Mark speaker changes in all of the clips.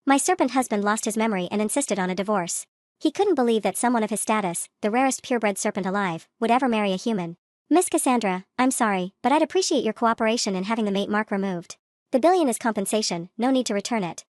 Speaker 1: My serpent husband lost his memory and insisted on a divorce. He couldn't believe that someone of his status, the rarest purebred serpent alive, would ever marry a human. Miss Cassandra, I'm sorry, but I'd appreciate your cooperation in having the mate mark removed. The billion is compensation, no need to return it.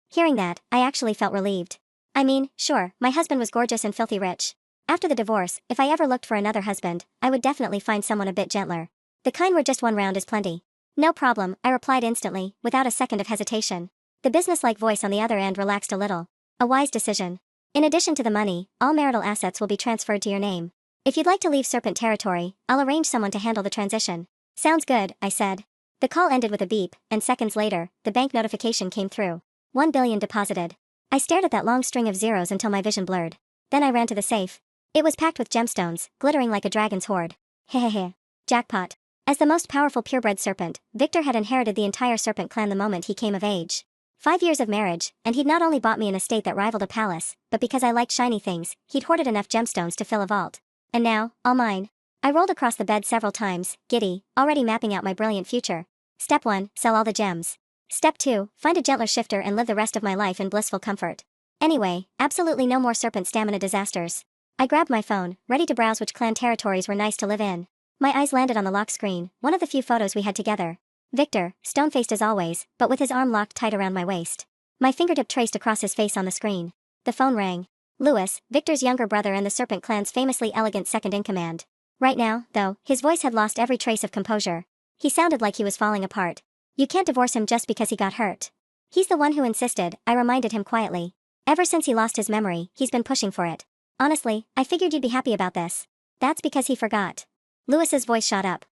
Speaker 1: Hearing that, I actually felt relieved. I mean, sure, my husband was gorgeous and filthy rich. After the divorce, if I ever looked for another husband, I would definitely find someone a bit gentler. The kind where just one round is plenty. No problem, I replied instantly, without a second of hesitation. The businesslike voice on the other end relaxed a little. A wise decision. In addition to the money, all marital assets will be transferred to your name. If you'd like to leave serpent territory, I'll arrange someone to handle the transition. Sounds good, I said. The call ended with a beep, and seconds later, the bank notification came through. 1 billion deposited. I stared at that long string of zeros until my vision blurred. Then I ran to the safe. It was packed with gemstones, glittering like a dragon's hoard. Hehehe. Jackpot. As the most powerful purebred serpent, Victor had inherited the entire serpent clan the moment he came of age. 5 years of marriage, and he'd not only bought me an estate that rivaled a palace, but because I liked shiny things, he'd hoarded enough gemstones to fill a vault. And now, all mine. I rolled across the bed several times, giddy, already mapping out my brilliant future. Step 1, sell all the gems. Step 2, find a gentler shifter and live the rest of my life in blissful comfort. Anyway, absolutely no more serpent stamina disasters. I grabbed my phone, ready to browse which clan territories were nice to live in. My eyes landed on the lock screen, one of the few photos we had together. Victor, stone-faced as always, but with his arm locked tight around my waist. My fingertip traced across his face on the screen. The phone rang. Louis, Victor's younger brother and the serpent clan's famously elegant second-in-command. Right now, though, his voice had lost every trace of composure. He sounded like he was falling apart. You can't divorce him just because he got hurt. He's the one who insisted, I reminded him quietly. Ever since he lost his memory, he's been pushing for it. Honestly, I figured you'd be happy about this. That's because he forgot. Louis's voice shot up.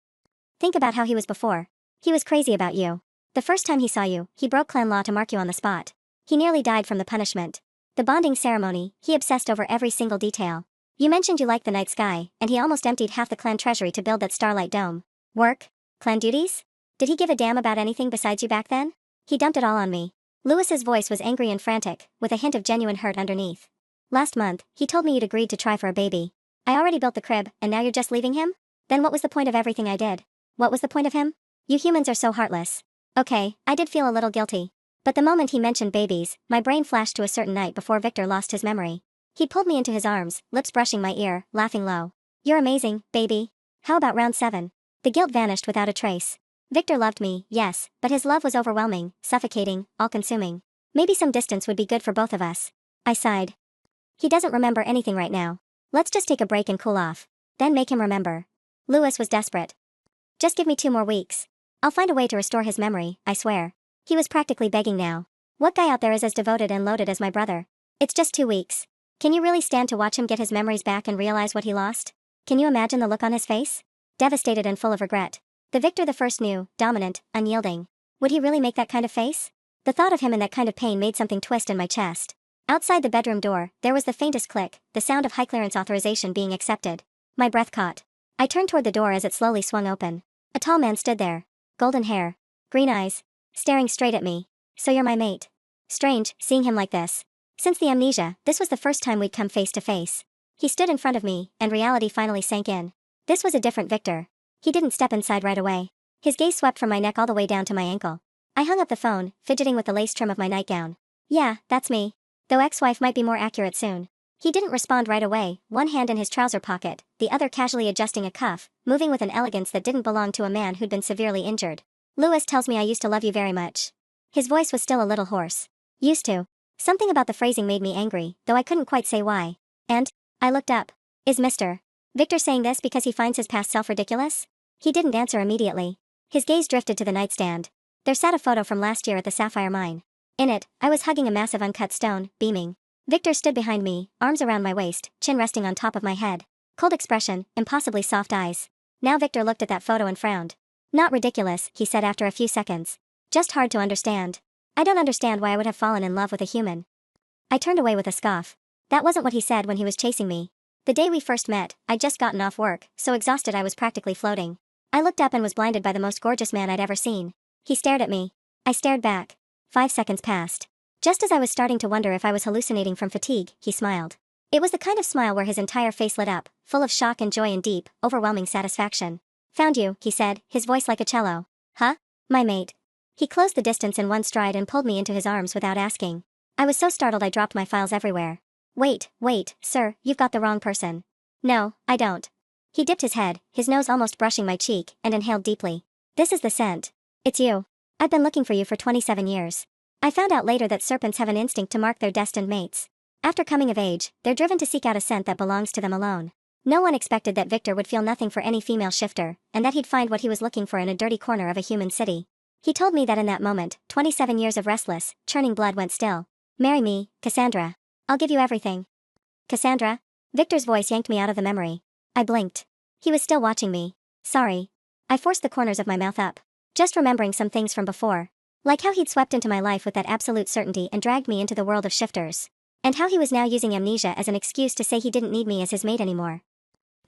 Speaker 1: Think about how he was before. He was crazy about you. The first time he saw you, he broke clan law to mark you on the spot. He nearly died from the punishment. The bonding ceremony, he obsessed over every single detail. You mentioned you liked the night sky, and he almost emptied half the clan treasury to build that starlight dome. Work? Clan duties? Did he give a damn about anything besides you back then? He dumped it all on me. Louis's voice was angry and frantic, with a hint of genuine hurt underneath. Last month, he told me you'd agreed to try for a baby. I already built the crib, and now you're just leaving him? Then what was the point of everything I did? What was the point of him? You humans are so heartless. Okay, I did feel a little guilty. But the moment he mentioned babies, my brain flashed to a certain night before Victor lost his memory. He pulled me into his arms, lips brushing my ear, laughing low. You're amazing, baby. How about round 7? The guilt vanished without a trace. Victor loved me, yes, but his love was overwhelming, suffocating, all-consuming. Maybe some distance would be good for both of us. I sighed. He doesn't remember anything right now. Let's just take a break and cool off. Then make him remember. Louis was desperate. Just give me 2 more weeks. I'll find a way to restore his memory, I swear. He was practically begging now. What guy out there is as devoted and loaded as my brother? It's just 2 weeks. Can you really stand to watch him get his memories back and realize what he lost? Can you imagine the look on his face? Devastated and full of regret. The Victor the first knew, dominant, unyielding. Would he really make that kind of face? The thought of him in that kind of pain made something twist in my chest. Outside the bedroom door, there was the faintest click, the sound of high-clearance authorization being accepted. My breath caught. I turned toward the door as it slowly swung open. A tall man stood there. Golden hair. Green eyes. Staring straight at me. So you're my mate. Strange, seeing him like this. Since the amnesia, this was the first time we'd come face to face. He stood in front of me, and reality finally sank in. This was a different Victor. He didn't step inside right away. His gaze swept from my neck all the way down to my ankle. I hung up the phone, fidgeting with the lace trim of my nightgown. Yeah, that's me. Though ex-wife might be more accurate soon. He didn't respond right away, one hand in his trouser pocket, the other casually adjusting a cuff, moving with an elegance that didn't belong to a man who'd been severely injured. Louis tells me I used to love you very much. His voice was still a little hoarse. Used to. Something about the phrasing made me angry, though I couldn't quite say why. And I looked up. Is Mr. Victor saying this because he finds his past self ridiculous? He didn't answer immediately. His gaze drifted to the nightstand. There sat a photo from last year at the sapphire mine. In it, I was hugging a massive uncut stone, beaming. Victor stood behind me, arms around my waist, chin resting on top of my head. Cold expression, impossibly soft eyes. Now Victor looked at that photo and frowned. Not ridiculous, he said after a few seconds. Just hard to understand. I don't understand why I would have fallen in love with a human. I turned away with a scoff. That wasn't what he said when he was chasing me. The day we first met, I'd just gotten off work, so exhausted I was practically floating. I looked up and was blinded by the most gorgeous man I'd ever seen. He stared at me. I stared back. 5 seconds passed. Just as I was starting to wonder if I was hallucinating from fatigue, he smiled. It was the kind of smile where his entire face lit up, full of shock and joy and deep, overwhelming satisfaction. Found you, he said, his voice like a cello. Huh? My mate. He closed the distance in one stride and pulled me into his arms without asking. I was so startled I dropped my files everywhere. Wait, sir, you've got the wrong person. No, I don't. He dipped his head, his nose almost brushing my cheek, and inhaled deeply. This is the scent. It's you. I've been looking for you for 27 years. I found out later that serpents have an instinct to mark their destined mates. After coming of age, they're driven to seek out a scent that belongs to them alone. No one expected that Victor would feel nothing for any female shifter, and that he'd find what he was looking for in a dirty corner of a human city. He told me that in that moment, 27 years of restless, churning blood went still. Marry me, Cassandra. I'll give you everything. Cassandra? Victor's voice yanked me out of the memory. I blinked. He was still watching me. Sorry. I forced the corners of my mouth up. Just remembering some things from before. Like how he'd swept into my life with that absolute certainty and dragged me into the world of shifters. And how he was now using amnesia as an excuse to say he didn't need me as his mate anymore.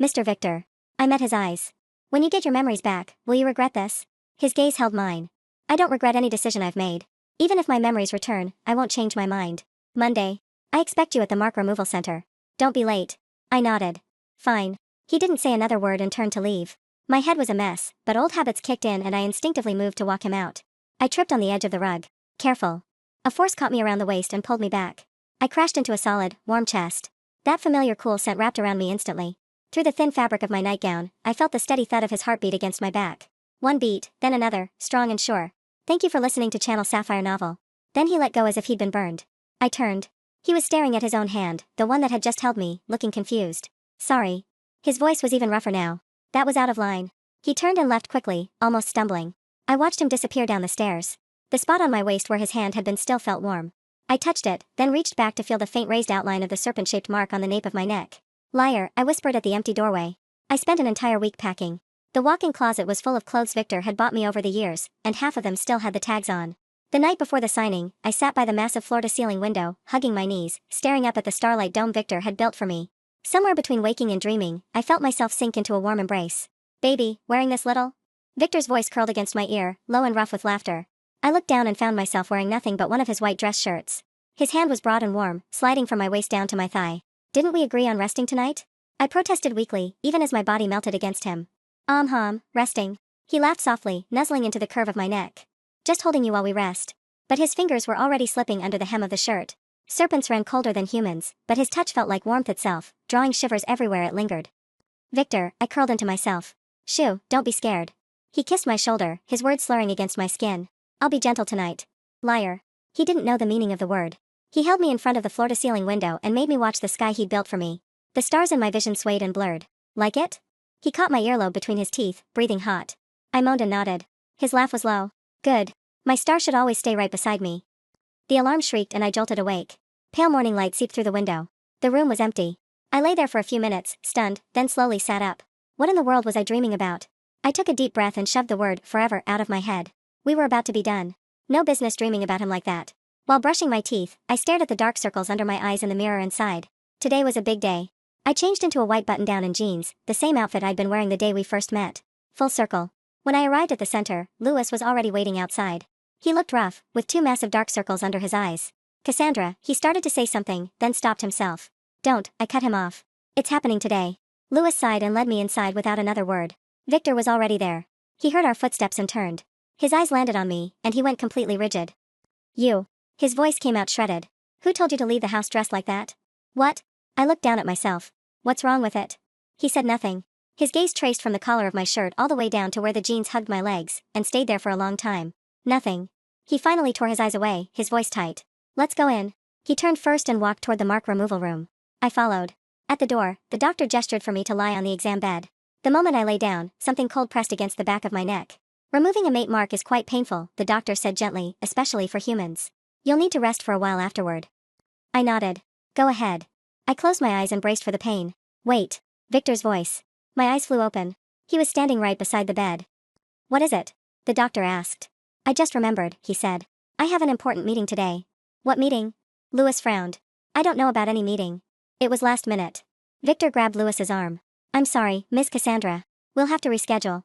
Speaker 1: Mr. Victor. I met his eyes. When you get your memories back, will you regret this? His gaze held mine. I don't regret any decision I've made. Even if my memories return, I won't change my mind. Monday. I expect you at the mark removal center. Don't be late. I nodded. Fine. He didn't say another word and turned to leave. My head was a mess, but old habits kicked in and I instinctively moved to walk him out. I tripped on the edge of the rug. Careful. A force caught me around the waist and pulled me back. I crashed into a solid, warm chest. That familiar cool scent wrapped around me instantly. Through the thin fabric of my nightgown, I felt the steady thud of his heartbeat against my back. One beat, then another, strong and sure. Thank you for listening to Channel Sapphire Novel. Then he let go as if he'd been burned. I turned. He was staring at his own hand, the one that had just held me, looking confused. Sorry. His voice was even rougher now. That was out of line. He turned and left quickly, almost stumbling. I watched him disappear down the stairs. The spot on my waist where his hand had been still felt warm. I touched it, then reached back to feel the faint raised outline of the serpent-shaped mark on the nape of my neck. Liar, I whispered at the empty doorway. I spent an entire week packing. The walk-in closet was full of clothes Victor had bought me over the years, and half of them still had the tags on. The night before the signing, I sat by the massive floor-to-ceiling window, hugging my knees, staring up at the starlight dome Victor had built for me. Somewhere between waking and dreaming, I felt myself sink into a warm embrace. Baby, wearing this little? Victor's voice curled against my ear, low and rough with laughter. I looked down and found myself wearing nothing but one of his white dress shirts. His hand was broad and warm, sliding from my waist down to my thigh. Didn't we agree on resting tonight? I protested weakly, even as my body melted against him. Resting. He laughed softly, nuzzling into the curve of my neck. Just holding you while we rest. But his fingers were already slipping under the hem of the shirt. Serpents ran colder than humans, but his touch felt like warmth itself, drawing shivers everywhere it lingered. Victor, I curled into myself. Shoo, don't be scared. He kissed my shoulder, his words slurring against my skin. I'll be gentle tonight. Liar. He didn't know the meaning of the word. He held me in front of the floor-to-ceiling window and made me watch the sky he'd built for me. The stars in my vision swayed and blurred. Like it? He caught my earlobe between his teeth, breathing hot. I moaned and nodded. His laugh was low. Good. My star should always stay right beside me. The alarm shrieked and I jolted awake. Pale morning light seeped through the window. The room was empty. I lay there for a few minutes, stunned, then slowly sat up. What in the world was I dreaming about? I took a deep breath and shoved the word forever out of my head. We were about to be done. No business dreaming about him like that. While brushing my teeth, I stared at the dark circles under my eyes in the mirror inside. Today was a big day. I changed into a white button-down and jeans, the same outfit I'd been wearing the day we first met. Full circle. When I arrived at the center, Louis was already waiting outside. He looked rough, with two massive dark circles under his eyes. Cassandra, he started to say something, then stopped himself. Don't, I cut him off. It's happening today. Louis sighed and led me inside without another word. Victor was already there. He heard our footsteps and turned. His eyes landed on me, and he went completely rigid. You. His voice came out shredded. Who told you to leave the house dressed like that? What? I looked down at myself. What's wrong with it? He said nothing. His gaze traced from the collar of my shirt all the way down to where the jeans hugged my legs, and stayed there for a long time. Nothing. He finally tore his eyes away, his voice tight. Let's go in. He turned first and walked toward the mark removal room. I followed. At the door, the doctor gestured for me to lie on the exam bed. The moment I lay down, something cold pressed against the back of my neck. Removing a mate mark is quite painful, the doctor said gently, especially for humans. You'll need to rest for a while afterward. I nodded. Go ahead. I closed my eyes and braced for the pain. Wait. Victor's voice. My eyes flew open. He was standing right beside the bed. What is it? The doctor asked. I just remembered, he said. I have an important meeting today. What meeting? Louis frowned. I don't know about any meeting. It was last minute. Victor grabbed Louis's arm. I'm sorry, Miss Cassandra. We'll have to reschedule.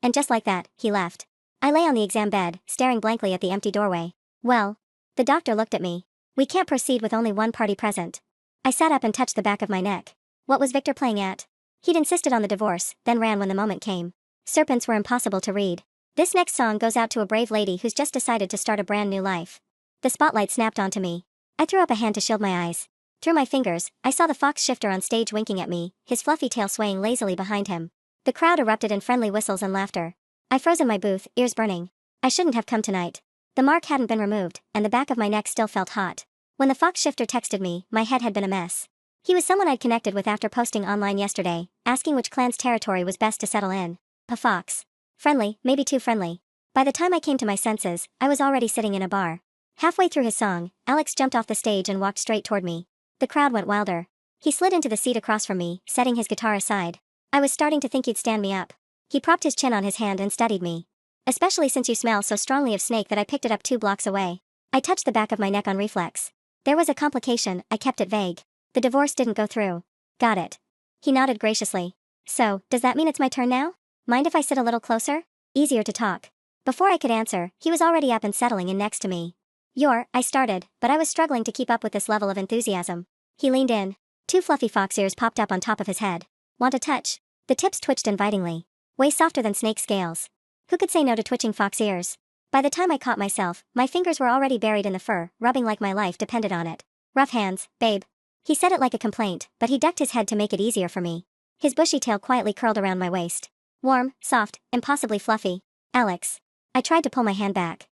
Speaker 1: And just like that, he left. I lay on the exam bed, staring blankly at the empty doorway. Well. The doctor looked at me. We can't proceed with only one party present. I sat up and touched the back of my neck. What was Victor playing at? He'd insisted on the divorce, then ran when the moment came. Serpents were impossible to read. This next song goes out to a brave lady who's just decided to start a brand new life. The spotlight snapped onto me. I threw up a hand to shield my eyes. Through my fingers, I saw the fox shifter on stage winking at me, his fluffy tail swaying lazily behind him. The crowd erupted in friendly whistles and laughter. I froze in my booth, ears burning. I shouldn't have come tonight. The mark hadn't been removed, and the back of my neck still felt hot. When the fox shifter texted me, my head had been a mess. He was someone I'd connected with after posting online yesterday, asking which clan's territory was best to settle in. A fox. Friendly, maybe too friendly. By the time I came to my senses, I was already sitting in a bar. Halfway through his song, Alex jumped off the stage and walked straight toward me. The crowd went wilder. He slid into the seat across from me, setting his guitar aside. I was starting to think he'd stand me up. He propped his chin on his hand and studied me. Especially since you smell so strongly of snake that I picked it up 2 blocks away. I touched the back of my neck on reflex. There was a complication, I kept it vague. The divorce didn't go through. Got it. He nodded graciously. So, does that mean it's my turn now? Mind if I sit a little closer? Easier to talk. Before I could answer, he was already up and settling in next to me. I started, but I was struggling to keep up with this level of enthusiasm. He leaned in. 2 fluffy fox ears popped up on top of his head. Want a touch? The tips twitched invitingly. Way softer than snake scales. Who could say no to twitching fox ears? By the time I caught myself, my fingers were already buried in the fur, rubbing like my life depended on it. Rough hands, babe. He said it like a complaint, but he ducked his head to make it easier for me. His bushy tail quietly curled around my waist. Warm, soft, impossibly fluffy. Alex. I tried to pull my hand back.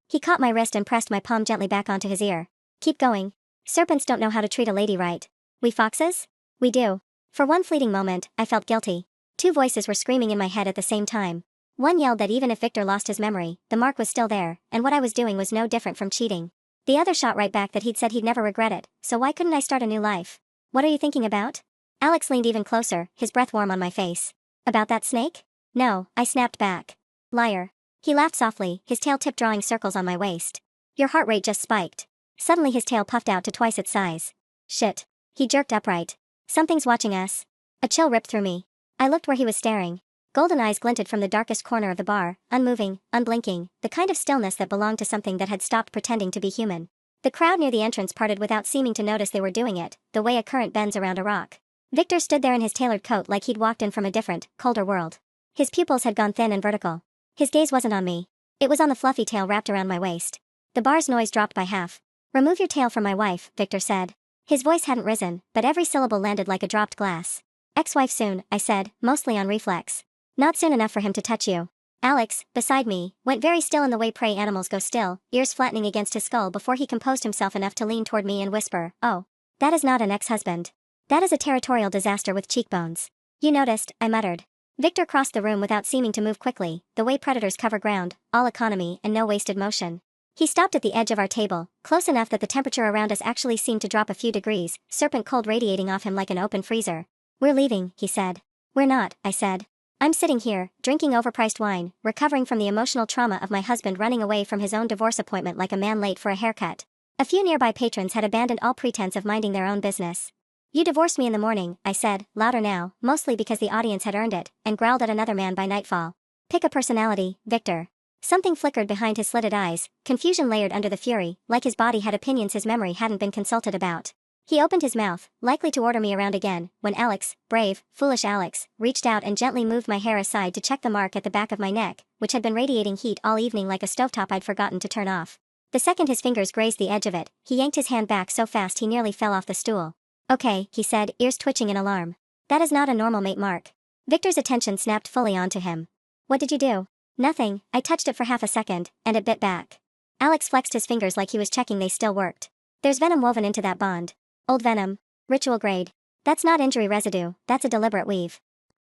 Speaker 1: He caught my wrist and pressed my palm gently back onto his ear. Keep going. Serpents don't know how to treat a lady right. We foxes? We do. For one fleeting moment, I felt guilty. 2 voices were screaming in my head at the same time. One yelled that even if Victor lost his memory, the mark was still there, and what I was doing was no different from cheating. The other shot right back that he'd said he'd never regret it, so why couldn't I start a new life? What are you thinking about? Alex leaned even closer, his breath warm on my face. About that snake? No, I snapped back. Liar. He laughed softly, his tail tip drawing circles on my waist. Your heart rate just spiked. Suddenly his tail puffed out to twice its size. Shit. He jerked upright. Something's watching us. A chill ripped through me. I looked where he was staring. Golden eyes glinted from the darkest corner of the bar, unmoving, unblinking, the kind of stillness that belonged to something that had stopped pretending to be human. The crowd near the entrance parted without seeming to notice they were doing it, the way a current bends around a rock. Victor stood there in his tailored coat like he'd walked in from a different, colder world. His pupils had gone thin and vertical. His gaze wasn't on me. It was on the fluffy tail wrapped around my waist. The bar's noise dropped by half. Remove your tail from my wife, Victor said. His voice hadn't risen, but every syllable landed like a dropped glass. Ex-wife soon, I said, mostly on reflex. Not soon enough for him to touch you. Alex, beside me, went very still in the way prey animals go still, ears flattening against his skull before he composed himself enough to lean toward me and whisper, "Oh. That is not an ex-husband. That is a territorial disaster with cheekbones." You noticed, I muttered. Victor crossed the room without seeming to move quickly, the way predators cover ground, all economy and no wasted motion. He stopped at the edge of our table, close enough that the temperature around us actually seemed to drop a few degrees, serpent cold radiating off him like an open freezer. We're leaving, he said. We're not, I said. I'm sitting here, drinking overpriced wine, recovering from the emotional trauma of my husband running away from his own divorce appointment like a man late for a haircut. A few nearby patrons had abandoned all pretense of minding their own business. You divorced me in the morning, I said, louder now, mostly because the audience had earned it, and growled at another man by nightfall. Pick a personality, Victor. Something flickered behind his slitted eyes, confusion layered under the fury, like his body had opinions his memory hadn't been consulted about. He opened his mouth, likely to order me around again, when Alex, brave, foolish Alex, reached out and gently moved my hair aside to check the mark at the back of my neck, which had been radiating heat all evening like a stovetop I'd forgotten to turn off. The second his fingers grazed the edge of it, he yanked his hand back so fast he nearly fell off the stool. Okay, he said, ears twitching in alarm. That is not a normal mate mark. Victor's attention snapped fully onto him. What did you do? Nothing, I touched it for half a second, and it bit back. Alex flexed his fingers like he was checking they still worked. There's venom woven into that bond. Old venom. Ritual grade. That's not injury residue, that's a deliberate weave.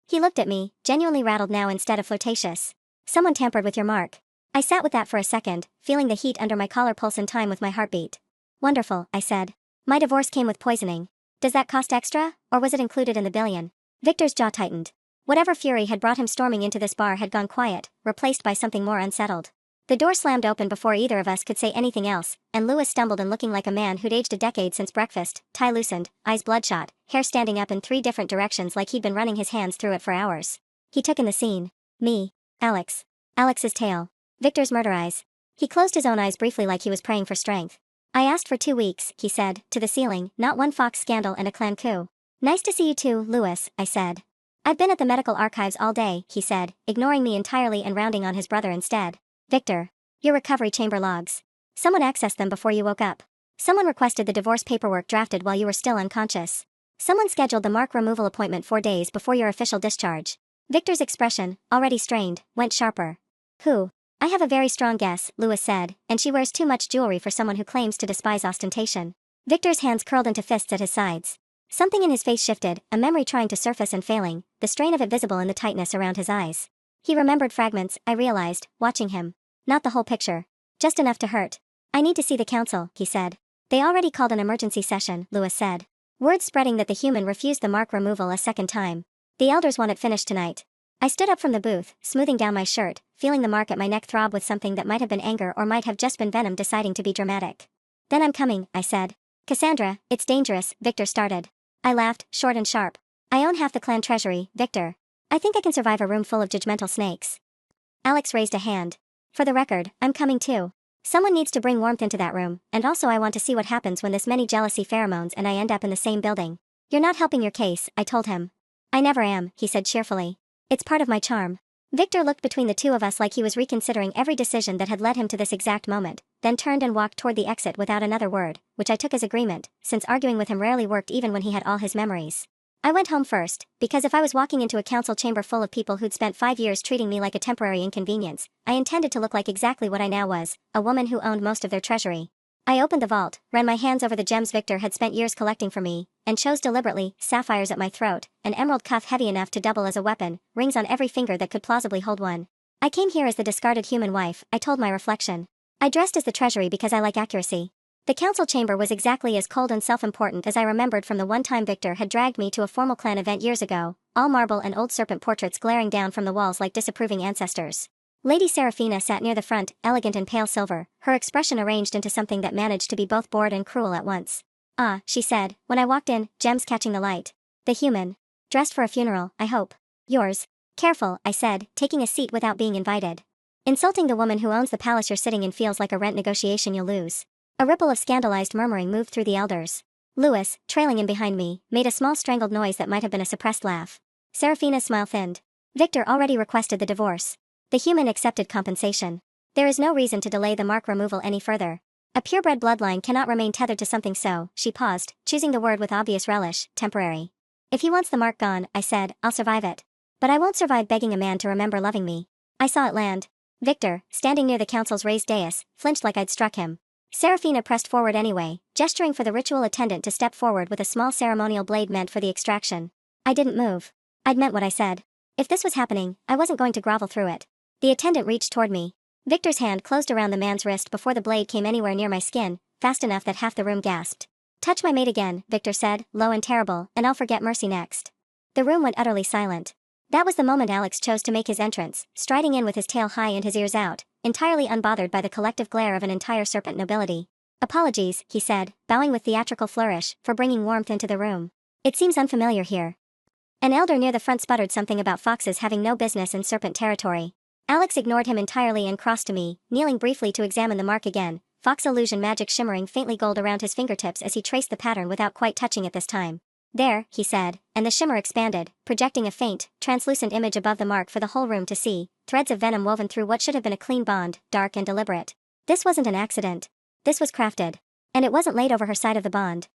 Speaker 1: He looked at me, genuinely rattled now instead of flirtatious. Someone tampered with your mark. I sat with that for a second, feeling the heat under my collar pulse in time with my heartbeat. Wonderful, I said. My divorce came with poisoning. Does that cost extra, or was it included in the billion? Victor's jaw tightened. Whatever fury had brought him storming into this bar had gone quiet, replaced by something more unsettled. The door slammed open before either of us could say anything else, and Lewis stumbled in looking like a man who'd aged a decade since breakfast, tie loosened, eyes bloodshot, hair standing up in 3 different directions like he'd been running his hands through it for hours. He took in the scene. Me. Alex. Alex's tail. Victor's murder eyes. He closed his own eyes briefly like he was praying for strength. I asked for 2 weeks, he said, to the ceiling, not one fox scandal and a clan coup. Nice to see you too, Lewis, I said. I've been at the medical archives all day, he said, ignoring me entirely and rounding on his brother instead. Victor. Your recovery chamber logs. Someone accessed them before you woke up. Someone requested the divorce paperwork drafted while you were still unconscious. Someone scheduled the mark removal appointment 4 days before your official discharge. Victor's expression, already strained, went sharper. Who? I have a very strong guess, Lewis said, and she wears too much jewelry for someone who claims to despise ostentation. Victor's hands curled into fists at his sides. Something in his face shifted, a memory trying to surface and failing, the strain of it visible in the tightness around his eyes. He remembered fragments, I realized, watching him. Not the whole picture. Just enough to hurt. I need to see the council, he said. They already called an emergency session, Lewis said. Word spreading that the human refused the mark removal a second time. The elders want it finished tonight. I stood up from the booth, smoothing down my shirt, feeling the mark at my neck throb with something that might have been anger or might have just been venom deciding to be dramatic. Then I'm coming, I said. Cassandra, it's dangerous, Victor started. I laughed, short and sharp. I own half the clan treasury, Victor. I think I can survive a room full of judgmental snakes. Alex raised a hand. For the record, I'm coming too. Someone needs to bring warmth into that room, and also I want to see what happens when this many jealousy pheromones and I end up in the same building. You're not helping your case, I told him. I never am, he said cheerfully. It's part of my charm. Victor looked between the two of us like he was reconsidering every decision that had led him to this exact moment, then turned and walked toward the exit without another word, which I took as agreement, since arguing with him rarely worked even when he had all his memories. I went home first, because if I was walking into a council chamber full of people who'd spent 5 years treating me like a temporary inconvenience, I intended to look like exactly what I now was, a woman who owned most of their treasury. I opened the vault, ran my hands over the gems Victor had spent years collecting for me, and chose deliberately, sapphires at my throat, an emerald cuff heavy enough to double as a weapon, rings on every finger that could plausibly hold one. I came here as the discarded human wife, I told my reflection. I dressed as the treasury because I like accuracy. The council chamber was exactly as cold and self-important as I remembered from the one time Victor had dragged me to a formal clan event years ago, all marble and old serpent portraits glaring down from the walls like disapproving ancestors. Lady Seraphina sat near the front, elegant in pale silver, her expression arranged into something that managed to be both bored and cruel at once. Ah, she said, when I walked in, gems catching the light. The human. Dressed for a funeral, I hope. Yours. Careful, I said, taking a seat without being invited. Insulting the woman who owns the palace you're sitting in feels like a rent negotiation you'll lose. A ripple of scandalized murmuring moved through the elders. Lewis, trailing in behind me, made a small strangled noise that might have been a suppressed laugh. Seraphina's smile thinned. Victor already requested the divorce. The human accepted compensation. There is no reason to delay the mark removal any further. A purebred bloodline cannot remain tethered to something so, she paused, choosing the word with obvious relish, temporary. If he wants the mark gone, I said, I'll survive it. But I won't survive begging a man to remember loving me. I saw it land. Victor, standing near the council's raised dais, flinched like I'd struck him. Seraphina pressed forward anyway, gesturing for the ritual attendant to step forward with a small ceremonial blade meant for the extraction. I didn't move. I'd meant what I said. If this was happening, I wasn't going to grovel through it. The attendant reached toward me. Victor's hand closed around the man's wrist before the blade came anywhere near my skin, fast enough that half the room gasped. Touch my mate again, Victor said, low and terrible, and I'll forget mercy next. The room went utterly silent. That was the moment Alex chose to make his entrance, striding in with his tail high and his ears out, entirely unbothered by the collective glare of an entire serpent nobility. Apologies, he said, bowing with theatrical flourish, for bringing warmth into the room. It seems unfamiliar here. An elder near the front sputtered something about foxes having no business in serpent territory. Alex ignored him entirely and crossed to me, kneeling briefly to examine the mark again, fox illusion magic shimmering faintly gold around his fingertips as he traced the pattern without quite touching it this time. There, he said, and the shimmer expanded, projecting a faint, translucent image above the mark for the whole room to see, threads of venom woven through what should have been a clean bond, dark and deliberate. This wasn't an accident. This was crafted. And it wasn't laid over her side of the bond.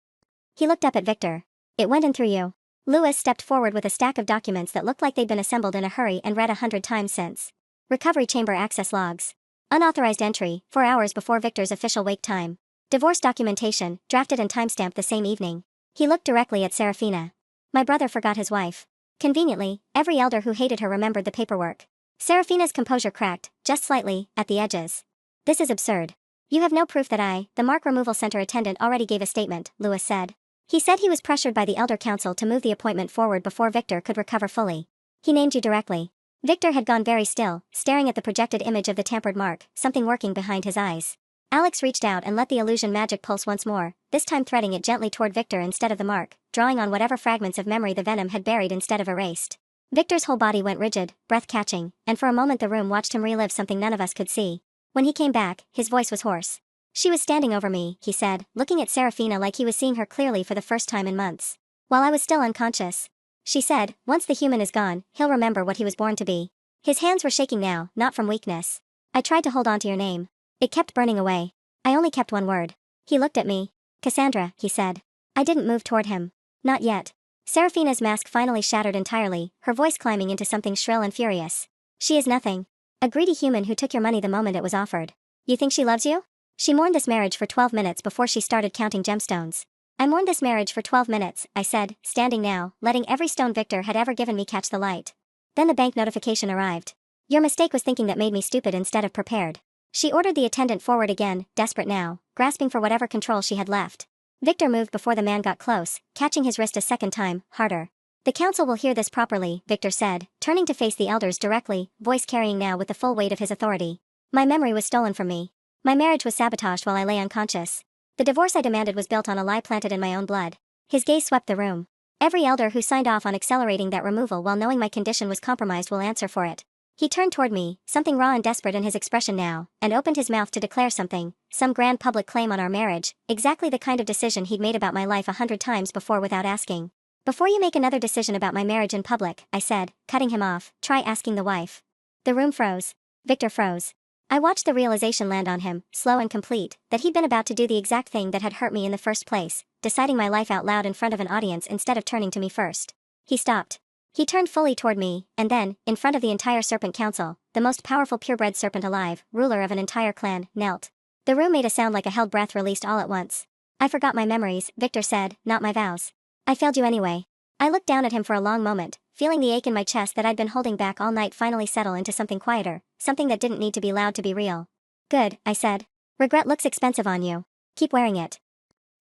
Speaker 1: He looked up at Victor. It went in through you. Lewis stepped forward with a stack of documents that looked like they'd been assembled in a hurry and read 100 times since. Recovery chamber access logs. Unauthorized entry, 4 hours before Victor's official wake time. Divorce documentation, drafted and timestamped the same evening. He looked directly at Seraphina. My brother forgot his wife. Conveniently, every elder who hated her remembered the paperwork. Seraphina's composure cracked, just slightly, at the edges. This is absurd. You have no proof that the Mark Removal Center attendant already gave a statement, Lewis said. He said he was pressured by the Elder Council to move the appointment forward before Victor could recover fully. He named you directly. Victor had gone very still, staring at the projected image of the tampered mark, something working behind his eyes. Alex reached out and let the illusion magic pulse once more, this time threading it gently toward Victor instead of the mark, drawing on whatever fragments of memory the venom had buried instead of erased. Victor's whole body went rigid, breath-catching, and for a moment the room watched him relive something none of us could see. When he came back, his voice was hoarse. She was standing over me, he said, looking at Seraphina like he was seeing her clearly for the first time in months. While I was still unconscious. She said, once the human is gone, he'll remember what he was born to be. His hands were shaking now, not from weakness. I tried to hold on to your name. It kept burning away. I only kept one word. He looked at me. Cassandra, he said. I didn't move toward him. Not yet. Serafina's mask finally shattered entirely, her voice climbing into something shrill and furious. She is nothing. A greedy human who took your money the moment it was offered. You think she loves you? She mourned this marriage for 12 minutes before she started counting gemstones. I mourned this marriage for 12 minutes, I said, standing now, letting every stone Victor had ever given me catch the light. Then the bank notification arrived. Your mistake was thinking that made me stupid instead of prepared. She ordered the attendant forward again, desperate now, grasping for whatever control she had left. Victor moved before the man got close, catching his wrist a second time, harder. The council will hear this properly, Victor said, turning to face the elders directly, voice carrying now with the full weight of his authority. My memory was stolen from me. My marriage was sabotaged while I lay unconscious. The divorce I demanded was built on a lie planted in my own blood. His gaze swept the room. Every elder who signed off on accelerating that removal while knowing my condition was compromised will answer for it. He turned toward me, something raw and desperate in his expression now, and opened his mouth to declare something, some grand public claim on our marriage, exactly the kind of decision he'd made about my life 100 times before without asking. Before you make another decision about my marriage in public, I said, cutting him off, try asking the wife. The room froze. Victor froze. I watched the realization land on him, slow and complete, that he'd been about to do the exact thing that had hurt me in the first place, deciding my life out loud in front of an audience instead of turning to me first. He stopped. He turned fully toward me, and then, in front of the entire Serpent Council, the most powerful purebred serpent alive, ruler of an entire clan, knelt. The room made a sound like a held breath released all at once. I forgot my memories, Victor said, not my vows. I failed you anyway. I looked down at him for a long moment, feeling the ache in my chest that I'd been holding back all night finally settle into something quieter, something that didn't need to be loud to be real. Good, I said. Regret looks expensive on you. Keep wearing it.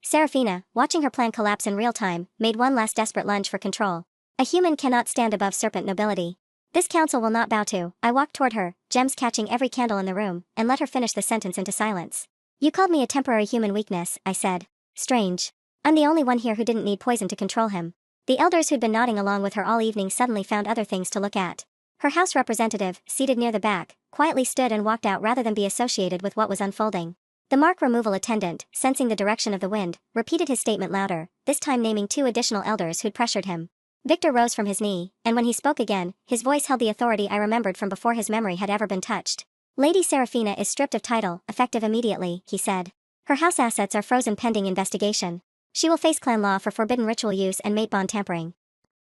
Speaker 1: Serafina, watching her plan collapse in real time, made one last desperate lunge for control. A human cannot stand above serpent nobility. This council will not bow to. I walked toward her, gems catching every candle in the room, and let her finish the sentence into silence. You called me a temporary human weakness, I said. Strange. I'm the only one here who didn't need poison to control him. The elders who'd been nodding along with her all evening suddenly found other things to look at. Her House representative, seated near the back, quietly stood and walked out rather than be associated with what was unfolding. The mark removal attendant, sensing the direction of the wind, repeated his statement louder, this time naming 2 additional elders who'd pressured him. Victor rose from his knee, and when he spoke again, his voice held the authority I remembered from before his memory had ever been touched. Lady Serafina is stripped of title, effective immediately, he said. Her house assets are frozen pending investigation. She will face clan law for forbidden ritual use and mate bond tampering.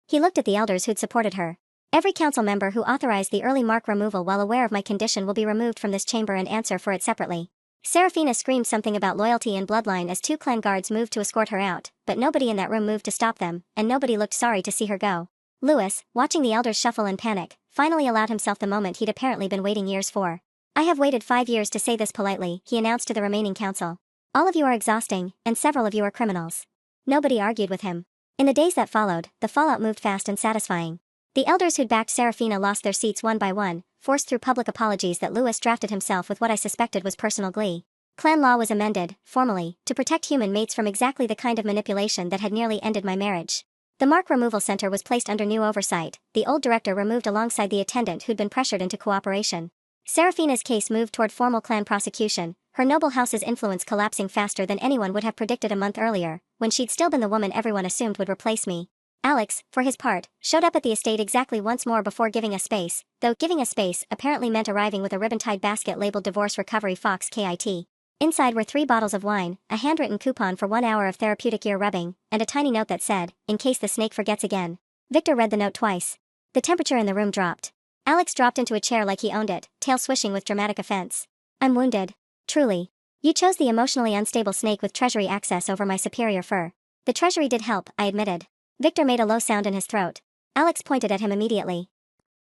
Speaker 1: He looked at the elders who'd supported her. Every council member who authorized the early mark removal while aware of my condition will be removed from this chamber and answer for it separately. Serafina screamed something about loyalty and bloodline as 2 clan guards moved to escort her out, but nobody in that room moved to stop them, and nobody looked sorry to see her go. Louis, watching the elders shuffle and panic, finally allowed himself the moment he'd apparently been waiting years for. I have waited 5 years to say this politely, he announced to the remaining council. All of you are exhausting, and several of you are criminals. Nobody argued with him. In the days that followed, the fallout moved fast and satisfying. The elders who'd backed Serafina lost their seats one by one, forced through public apologies that Louis drafted himself with what I suspected was personal glee. Clan law was amended, formally, to protect human mates from exactly the kind of manipulation that had nearly ended my marriage. The Mark Removal Center was placed under new oversight, the old director removed alongside the attendant who'd been pressured into cooperation. Serafina's case moved toward formal clan prosecution, her noble house's influence collapsing faster than anyone would have predicted a month earlier, when she'd still been the woman everyone assumed would replace me. Alex, for his part, showed up at the estate exactly once more before giving us space, though giving us space apparently meant arriving with a ribbon-tied basket labeled Divorce Recovery Fox KIT. Inside were 3 bottles of wine, a handwritten coupon for 1 hour of therapeutic ear rubbing, and a tiny note that said, in case the snake forgets again. Victor read the note twice. The temperature in the room dropped. Alex dropped into a chair like he owned it, tail swishing with dramatic offense. I'm wounded. Truly. You chose the emotionally unstable snake with treasury access over my superior fur. The treasury did help, I admitted. Victor made a low sound in his throat. Alex pointed at him immediately.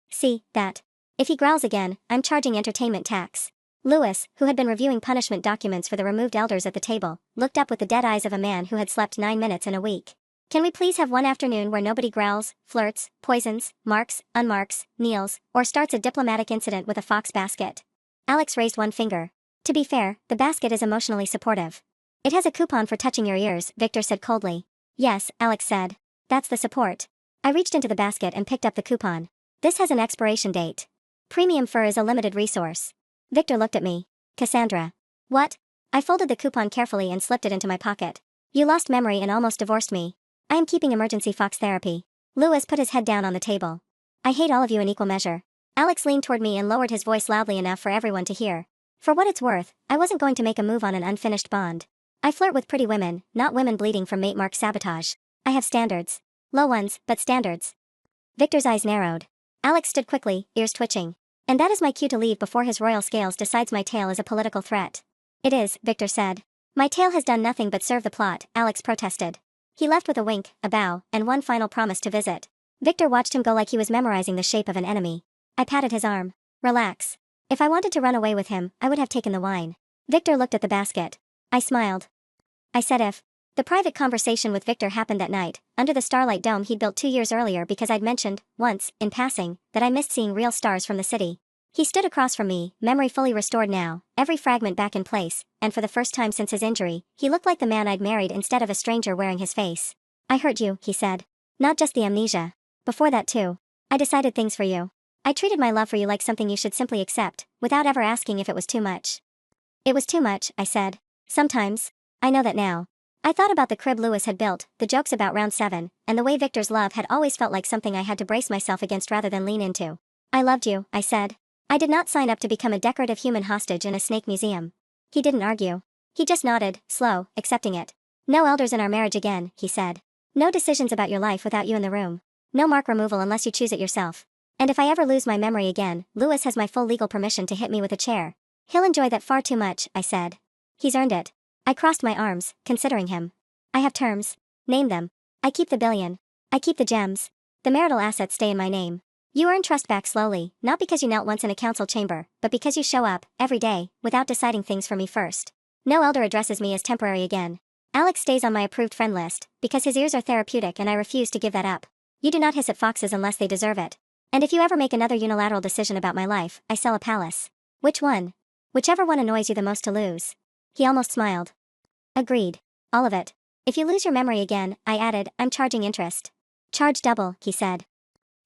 Speaker 1: See, that. If he growls again, I'm charging entertainment tax. Louis, who had been reviewing punishment documents for the removed elders at the table, looked up with the dead eyes of a man who had slept 9 minutes in a week. Can we please have one afternoon where nobody growls, flirts, poisons, marks, unmarks, kneels, or starts a diplomatic incident with a fox basket? Alex raised one finger. To be fair, the basket is emotionally supportive. It has a coupon for touching your ears, Victor said coldly. Yes, Alex said. That's the support. I reached into the basket and picked up the coupon. This has an expiration date. Premium fur is a limited resource. Victor looked at me. Cassandra. What? I folded the coupon carefully and slipped it into my pocket. You lost memory and almost divorced me. I am keeping emergency fox therapy. Louis put his head down on the table. I hate all of you in equal measure. Alex leaned toward me and lowered his voice loudly enough for everyone to hear. For what it's worth, I wasn't going to make a move on an unfinished bond. I flirt with pretty women, not women bleeding from mate mark sabotage. I have standards. Low ones, but standards. Victor's eyes narrowed. Alex stood quickly, ears twitching. And that is my cue to leave before his royal scales decides my tale is a political threat. It is, Victor said. My tale has done nothing but serve the plot, Alex protested. He left with a wink, a bow, and one final promise to visit. Victor watched him go like he was memorizing the shape of an enemy. I patted his arm. Relax. If I wanted to run away with him, I would have taken the wine. Victor looked at the basket. I smiled. I said if. The private conversation with Victor happened that night, under the starlight dome he'd built 2 years earlier because I'd mentioned, once, in passing, that I missed seeing real stars from the city. He stood across from me, memory fully restored now, every fragment back in place, and for the first time since his injury, he looked like the man I'd married instead of a stranger wearing his face. I hurt you, he said. Not just the amnesia. Before that too. I decided things for you. I treated my love for you like something you should simply accept, without ever asking if it was too much. It was too much, I said. Sometimes. I know that now. I thought about the crib Lewis had built, the jokes about round 7, and the way Victor's love had always felt like something I had to brace myself against rather than lean into. I loved you, I said. I did not sign up to become a decorative human hostage in a snake museum. He didn't argue. He just nodded, slow, accepting it. No elders in our marriage again, he said. No decisions about your life without you in the room. No mark removal unless you choose it yourself. And if I ever lose my memory again, Lewis has my full legal permission to hit me with a chair. He'll enjoy that far too much, I said. He's earned it. I crossed my arms, considering him. I have terms. Name them. I keep the billion. I keep the gems. The marital assets stay in my name. You earn trust back slowly, not because you knelt once in a council chamber, but because you show up, every day, without deciding things for me first. No elder addresses me as temporary again. Alex stays on my approved friend list, because his ears are therapeutic and I refuse to give that up. You do not hiss at foxes unless they deserve it. And if you ever make another unilateral decision about my life, I sell a palace. Which one? Whichever one annoys you the most to lose. He almost smiled. Agreed. All of it. If you lose your memory again, I added, I'm charging interest. Charge double, he said.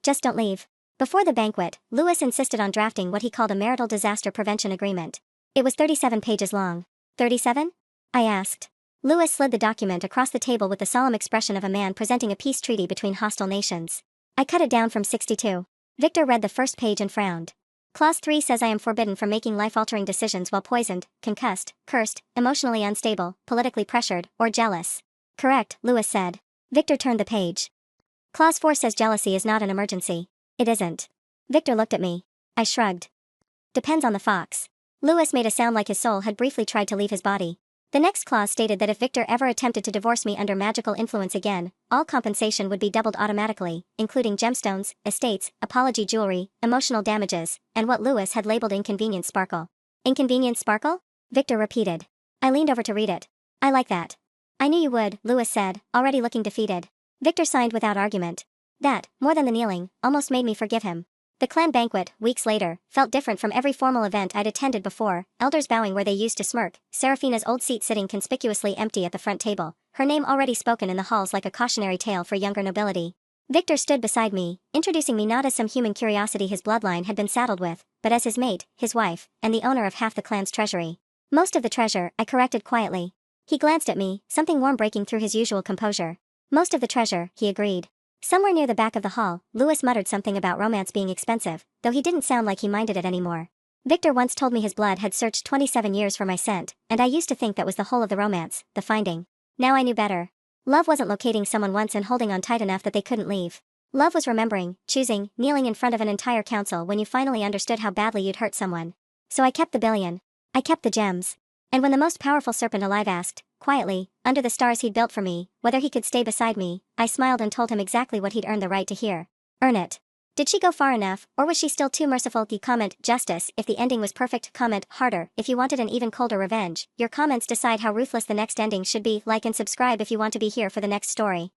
Speaker 1: Just don't leave. Before the banquet, Lewis insisted on drafting what he called a marital disaster prevention agreement. It was 37 pages long. 37? I asked. Lewis slid the document across the table with the solemn expression of a man presenting a peace treaty between hostile nations. I cut it down from 62. Victor read the first page and frowned. Clause 3 says I am forbidden from making life-altering decisions while poisoned, concussed, cursed, emotionally unstable, politically pressured, or jealous. Correct, Lewis said. Victor turned the page. Clause 4 says jealousy is not an emergency. It isn't. Victor looked at me. I shrugged. Depends on the fox. Lewis made a sound like his soul had briefly tried to leave his body. The next clause stated that if Victor ever attempted to divorce me under magical influence again, all compensation would be doubled automatically, including gemstones, estates, apology jewelry, emotional damages, and what Lewis had labeled inconvenience sparkle. Inconvenience sparkle? Victor repeated. I leaned over to read it. I like that. I knew you would, Lewis said, already looking defeated. Victor signed without argument. That, more than the kneeling, almost made me forgive him. The clan banquet, weeks later, felt different from every formal event I'd attended before, elders bowing where they used to smirk, Serafina's old seat sitting conspicuously empty at the front table, her name already spoken in the halls like a cautionary tale for younger nobility. Victor stood beside me, introducing me not as some human curiosity his bloodline had been saddled with, but as his mate, his wife, and the owner of half the clan's treasury. Most of the treasure, I corrected quietly. He glanced at me, something warm breaking through his usual composure. Most of the treasure, he agreed. Somewhere near the back of the hall, Lewis muttered something about romance being expensive, though he didn't sound like he minded it anymore. Victor once told me his blood had searched 27 years for my scent, and I used to think that was the whole of the romance, the finding. Now I knew better. Love wasn't locating someone once and holding on tight enough that they couldn't leave. Love was remembering, choosing, kneeling in front of an entire council when you finally understood how badly you'd hurt someone. So I kept the billion. I kept the gems. And when the most powerful serpent alive asked, quietly, under the stars he'd built for me, whether he could stay beside me, I smiled and told him exactly what he'd earned the right to hear. Earn it. Did she go far enough, or was she still too merciful? Comment justice if the ending was perfect. Comment harder if you wanted an even colder revenge. Your comments decide how ruthless the next ending should be. Like and subscribe if you want to be here for the next story.